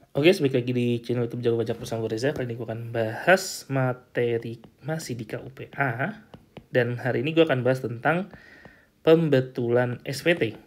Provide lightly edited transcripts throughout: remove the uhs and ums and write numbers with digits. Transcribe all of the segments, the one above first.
Oke, balik lagi di channel YouTube Jago Pajak bersama gue Reza. Kali ini gue akan bahas materi masih di KUPA. Dan hari ini gue akan bahas tentang pembetulan SPT.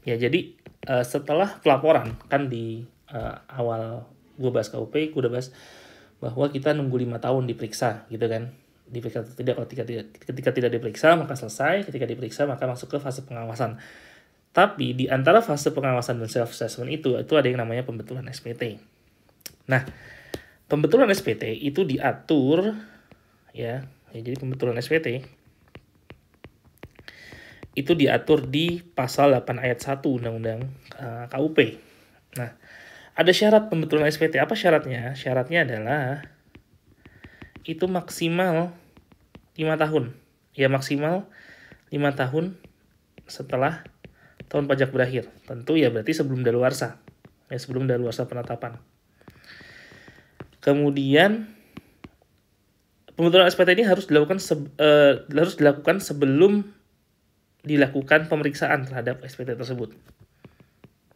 Ya, jadi setelah pelaporan, kan di awal gue bahas KUP, gue udah bahas bahwa kita nunggu 5 tahun diperiksa, gitu kan. Diperiksa atau tidak, kalau ketika tidak diperiksa, maka selesai. Ketika diperiksa, maka masuk ke fase pengawasan. Tapi di antara fase pengawasan dan self-assessment itu ada yang namanya pembetulan SPT. Nah, pembetulan SPT itu diatur ya jadi pembetulan SPT itu diatur di pasal 8 ayat 1 Undang-Undang KUP. Nah, ada syarat pembetulan SPT. Apa syaratnya? Syaratnya adalah itu maksimal 5 tahun. Ya, maksimal 5 tahun setelah tahun pajak berakhir. Tentu ya berarti sebelum daluarsa. Ya, sebelum daluarsa penetapan. Kemudian pembetulan SPT ini harus dilakukan sebelum dilakukan pemeriksaan terhadap SPT tersebut.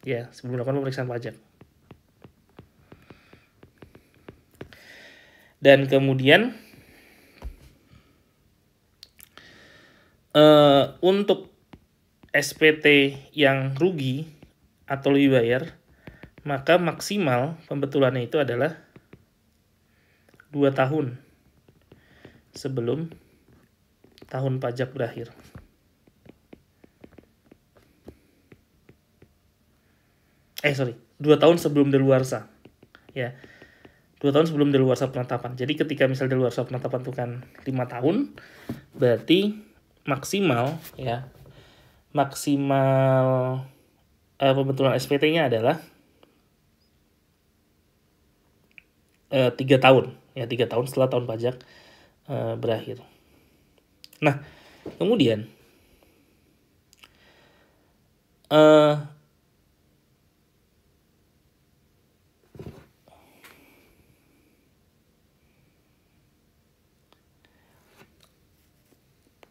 Ya, sebelum dilakukan pemeriksaan pajak. Dan kemudian untuk SPT yang rugi atau lebih bayar, maka maksimal pembetulannya itu adalah 2 tahun sebelum tahun pajak berakhir. 2 tahun sebelum daluarsa. Ya. 2 tahun sebelum daluarsa penetapan. Jadi ketika misal daluarsa penetapan itu kan 5 tahun, berarti maksimal pembetulan SPT-nya adalah 3 tahun. Ya, 3 tahun setelah tahun pajak berakhir. Nah, kemudian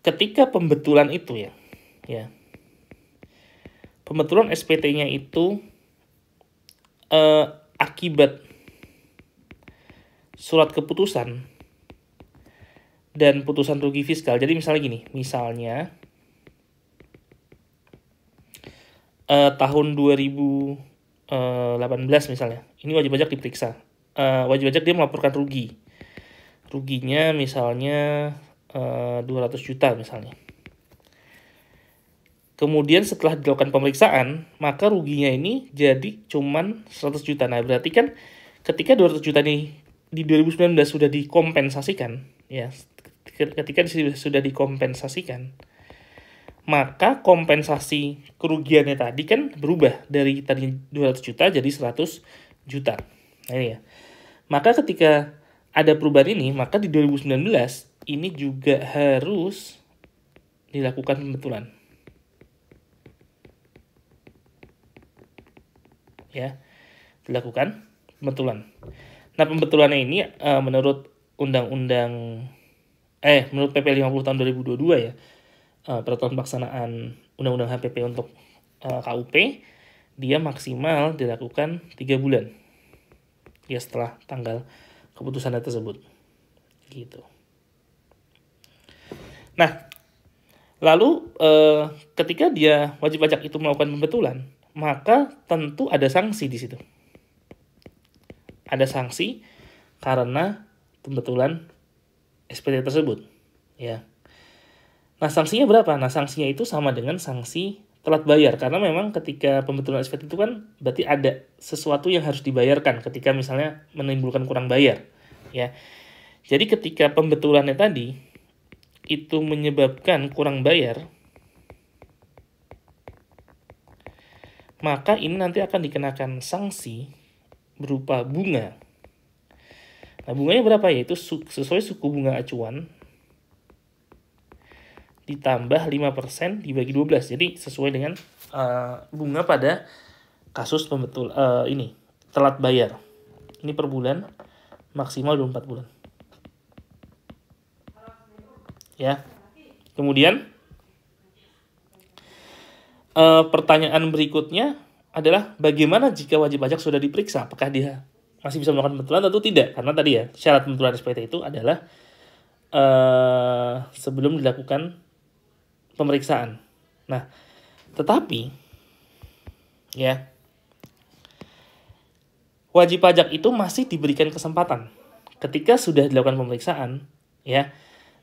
ketika pembetulan itu ya pembetulan SPT-nya itu akibat surat keputusan dan putusan rugi fiskal. Jadi misalnya tahun 2018 misalnya, ini wajib pajak diperiksa. Wajib pajak dia melaporkan ruginya misalnya 200 juta misalnya. Kemudian setelah dilakukan pemeriksaan, maka ruginya ini jadi cuman 100 juta. Nah, berarti kan ketika 200 juta ini di 2019 sudah dikompensasikan, ya, ketika sudah dikompensasikan, maka kompensasi kerugiannya tadi kan berubah dari tadi 200 juta jadi 100 juta. Nah, ini ya. Maka ketika ada perubahan ini, maka di 2019 ini juga harus dilakukan pembetulan. Ya, dilakukan pembetulan. Nah, pembetulannya ini menurut menurut PP 50 tahun 2022 ya, peraturan pelaksanaan Undang-Undang HPP untuk KUP, dia maksimal dilakukan 3 bulan. Ya, setelah tanggal keputusan tersebut. Gitu. Nah, lalu ketika dia wajib pajak itu melakukan pembetulan, maka tentu ada sanksi di situ. Ada sanksi karena pembetulan SPT tersebut, ya. Nah, sanksinya berapa? Nah, sanksinya itu sama dengan sanksi telat bayar, karena memang ketika pembetulan SPT itu kan berarti ada sesuatu yang harus dibayarkan ketika misalnya menimbulkan kurang bayar, ya. Jadi ketika pembetulannya tadi itu menyebabkan kurang bayar, maka ini nanti akan dikenakan sanksi berupa bunga. Nah, bunganya berapa? Yaitu sesuai suku bunga acuan ditambah 5% dibagi 12. Jadi sesuai dengan bunga pada kasus ini telat bayar. Ini per bulan, maksimal 24 bulan. Ya. Kemudian pertanyaan berikutnya adalah bagaimana jika wajib pajak sudah diperiksa, apakah dia masih bisa melakukan pembetulan atau tidak. Karena tadi ya, syarat pembetulan SPT itu adalah sebelum dilakukan pemeriksaan. Nah, tetapi ya, wajib pajak itu masih diberikan kesempatan ketika sudah dilakukan pemeriksaan, ya,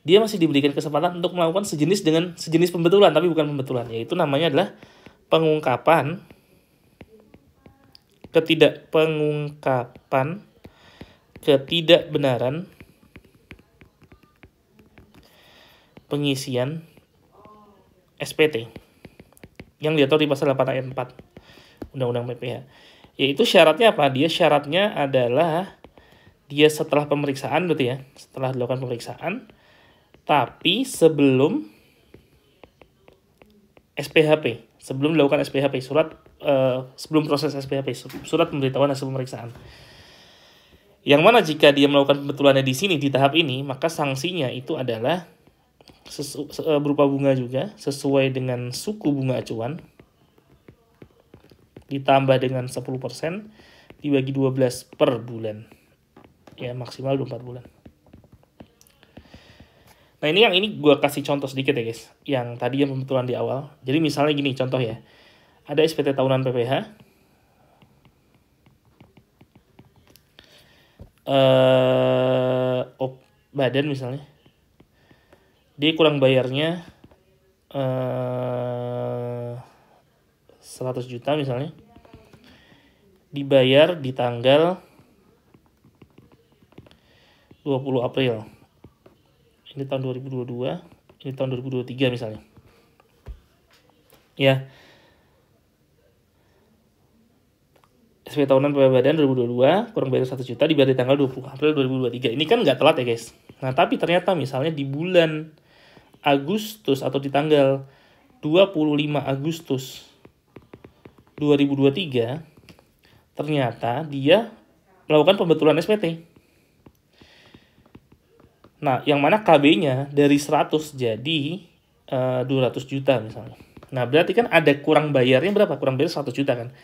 dia masih diberikan kesempatan untuk melakukan sejenis pembetulan, tapi bukan pembetulan, yaitu namanya adalah pengungkapan ketidakbenaran pengisian SPT yang diatur di pasal 8 ayat 4 Undang-Undang PPh. Yaitu syaratnya apa? Syaratnya adalah dia setelah pemeriksaan, berarti ya, setelah dilakukan pemeriksaan, tapi sebelum SPHP, sebelum dilakukan SPHP, sebelum proses SPHP, surat pemberitahuan hasil pemeriksaan. Yang mana jika dia melakukan pembetulannya di sini, di tahap ini, maka sanksinya itu adalah berupa bunga juga, sesuai dengan suku bunga acuan, ditambah dengan 10%, dibagi 12 per bulan. Ya, maksimal 24 bulan. Nah, ini gue kasih contoh sedikit ya guys, yang tadi yang pembetulan di awal. Jadi misalnya gini contoh ya, ada SPT tahunan PPh, badan misalnya, dia kurang bayarnya 100 juta misalnya, dibayar di tanggal 20 April. Ini tahun 2022, ini tahun 2023 misalnya. Ya. SPT tahunan PPh Badan 2022, kurang bayar 1 juta, dibayar di tanggal 20 April 2023. Ini kan nggak telat ya guys. Nah, tapi ternyata misalnya di bulan Agustus atau di tanggal 25 Agustus 2023, ternyata dia melakukan pembetulan SPT. Nah, yang mana KB-nya dari 100 jadi 200 juta misalnya. Nah, berarti kan ada kurang bayarnya berapa? Kurang bayar 100 juta kan.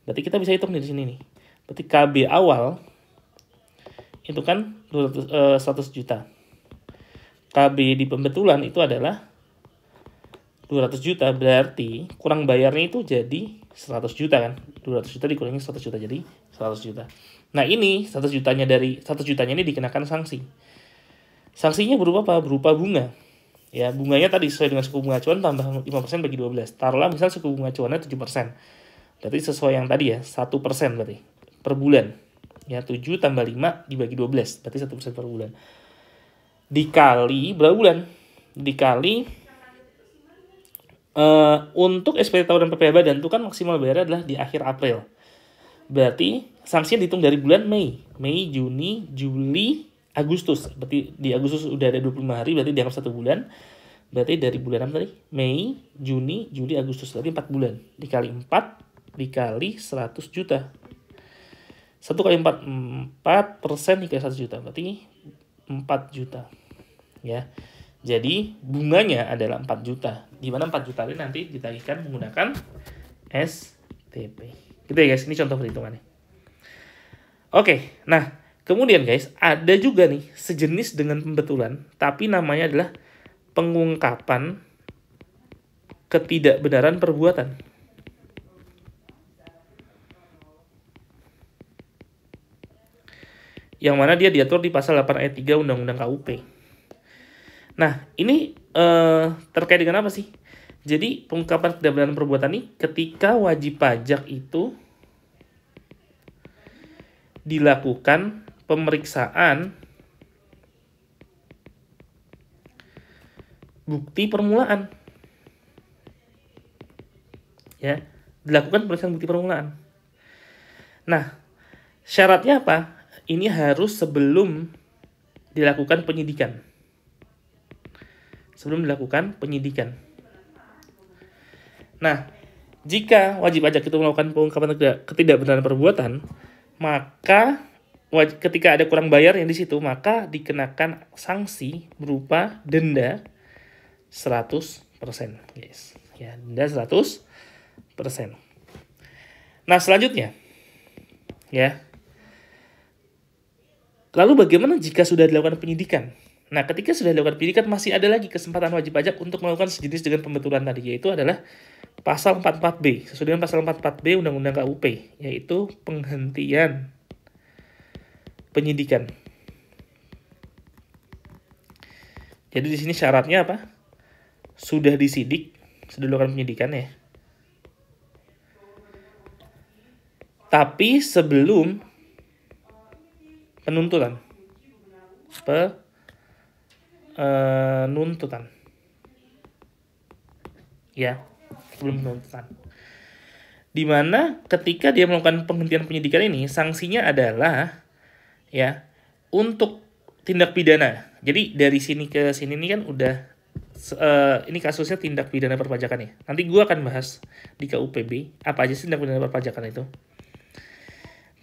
Berarti kita bisa hitung di sini nih. Berarti KB awal itu kan 100 juta. KB di pembetulan itu adalah 200 juta, berarti kurang bayarnya itu jadi 100 juta kan. 200 juta dikurangi 100 juta jadi 100 juta. Nah, ini 100 jutanya ini dikenakan sanksi. Sanksinya berupa apa? Berupa bunga. Ya, bunganya tadi sesuai dengan suku bunga acuan tambah 5% bagi 12. Taruhlah misal suku bunga acuannya 7%. Berarti sesuai yang tadi ya, 1% berarti per bulan. Ya, 7 tambah 5 dibagi 12, berarti 1% per bulan. Dikali berapa bulan? Dikali untuk SPT tahunan PPh Badan itu kan maksimal bayarnya adalah di akhir April. Berarti sanksinya dihitung dari bulan Mei, Juni, Juli, Agustus. Berarti di Agustus udah ada 25 hari, berarti dianggap 1 bulan. Berarti dari bulan apa tadi? Mei, Juni, Juli, Agustus. Berarti 4 bulan. Dikali 4, dikali 100 juta. 1 kali 4, 4% dikali 1 juta. Berarti 4 juta. Ya. Jadi bunganya adalah 4 juta. Di mana 4 juta ini nanti ditagihkan menggunakan STP. Gitu ya guys, ini contoh perhitungannya. Oke, nah kemudian guys, ada juga nih sejenis dengan pembetulan, tapi namanya adalah pengungkapan ketidakbenaran perbuatan. Yang mana dia diatur di pasal 8 ayat 3 Undang-Undang KUP. Nah, ini terkait dengan apa sih? Jadi, pengungkapan ketidakbenaran perbuatan ini ketika wajib pajak itu dilakukan pemeriksaan bukti permulaan. Ya, dilakukan pemeriksaan bukti permulaan. Nah, syaratnya apa? Ini harus sebelum dilakukan penyidikan. Sebelum dilakukan penyidikan. Nah, jika wajib pajak itu melakukan pengungkapan ketidakbenaran perbuatan, maka ketika ada kurang bayar yang di situ, maka dikenakan sanksi berupa denda 100%, guys. Ya, denda 100%. Nah, selanjutnya ya. Lalu bagaimana jika sudah dilakukan penyidikan? Nah, ketika sudah dilakukan penyidikan masih ada lagi kesempatan wajib pajak untuk melakukan sejenis dengan pembetulan tadi, yaitu adalah pasal 44B, sesuai dengan pasal 44B Undang-Undang KUP, yaitu penghentian penyidikan. Jadi di sini syaratnya apa? Sudah disidik, sudah dilakukan penyidikan ya. Tapi sebelum penuntutan. Penuntutan. Ya, sebelum penuntutan. Dimana ketika dia melakukan penghentian penyidikan ini, sanksinya adalah ya untuk tindak pidana. Jadi dari sini ke sini ini kan udah ini kasusnya tindak pidana perpajakan ya. Nanti gue akan bahas di KUPB apa aja sih tindak pidana perpajakan itu.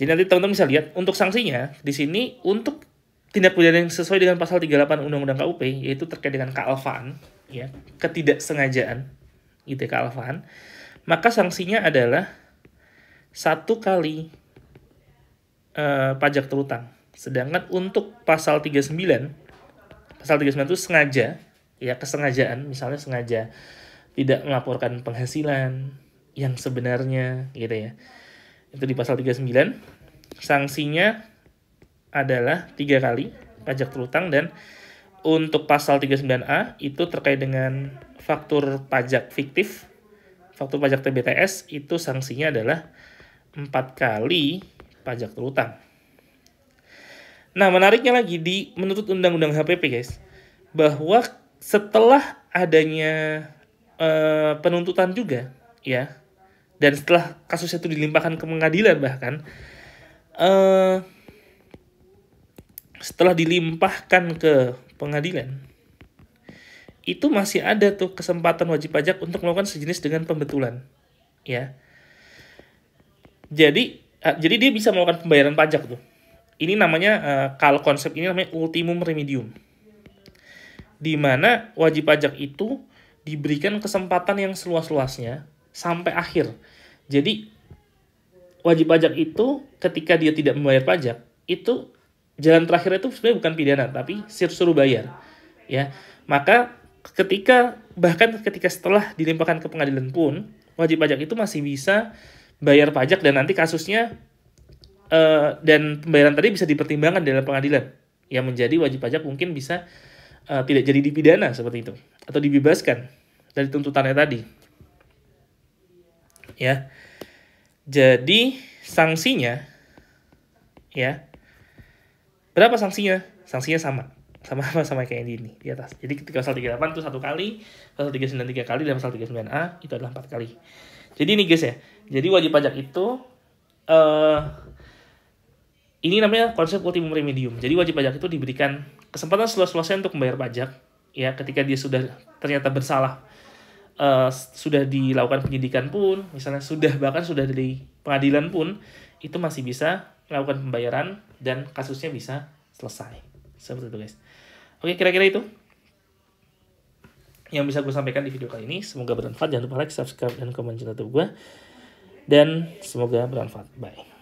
Jadi nanti teman-teman bisa lihat untuk sanksinya di sini untuk tindak pidana yang sesuai dengan pasal 38 Undang-Undang KUP, yaitu terkait dengan kealfaan, ya, ketidaksengajaan, gitu ya, kealfaan, maka sanksinya adalah 1 kali pajak terutang. Sedangkan untuk pasal 39 itu sengaja, ya, kesengajaan, misalnya sengaja tidak melaporkan penghasilan yang sebenarnya, gitu ya. Itu di pasal 39, sanksinya adalah 3 kali pajak terutang, dan untuk pasal 39A itu terkait dengan faktur pajak fiktif, faktur pajak TBTS, itu sanksinya adalah 4 kali pajak terutang. Nah, menariknya lagi di menuntut undang-undang HPP, guys, bahwa setelah adanya penuntutan juga, ya, dan setelah kasusnya itu dilimpahkan ke pengadilan bahkan, setelah dilimpahkan ke pengadilan, itu masih ada tuh kesempatan wajib pajak untuk melakukan sejenis dengan pembetulan, ya. Jadi dia bisa melakukan pembayaran pajak tuh. Ini namanya kalau konsep ini namanya ultimum remedium, di mana wajib pajak itu diberikan kesempatan yang seluas-luasnya sampai akhir. Jadi wajib pajak itu ketika dia tidak membayar pajak, itu jalan terakhir itu sebenarnya bukan pidana tapi suruh bayar, ya. Maka bahkan ketika setelah dilimpahkan ke pengadilan pun, wajib pajak itu masih bisa bayar pajak, dan nanti kasusnya dan pembayaran tadi bisa dipertimbangkan dalam pengadilan, yang menjadi wajib pajak mungkin bisa tidak jadi dipidana seperti itu, atau dibebaskan dari tuntutannya tadi, ya. Jadi sanksinya, ya, berapa sanksinya? Sanksinya sama kayak ini di atas. Jadi ketika pasal 38 itu 1 kali, pasal 39 3 kali, dan pasal 39A itu adalah 4 kali. Jadi ini guys ya. Jadi wajib pajak itu ini namanya konsep ultimum remedium. Jadi wajib pajak itu diberikan kesempatan seluas-luasnya untuk membayar pajak, ya, ketika dia sudah ternyata bersalah, sudah dilakukan penyidikan pun, misalnya bahkan sudah di pengadilan pun, itu masih bisa melakukan pembayaran dan kasusnya bisa selesai. Seperti itu guys. Oke, kira-kira itu yang bisa gue sampaikan di video kali ini. Semoga bermanfaat. Jangan lupa like, subscribe, dan komen channel YouTube gue. Dan semoga bermanfaat. Bye.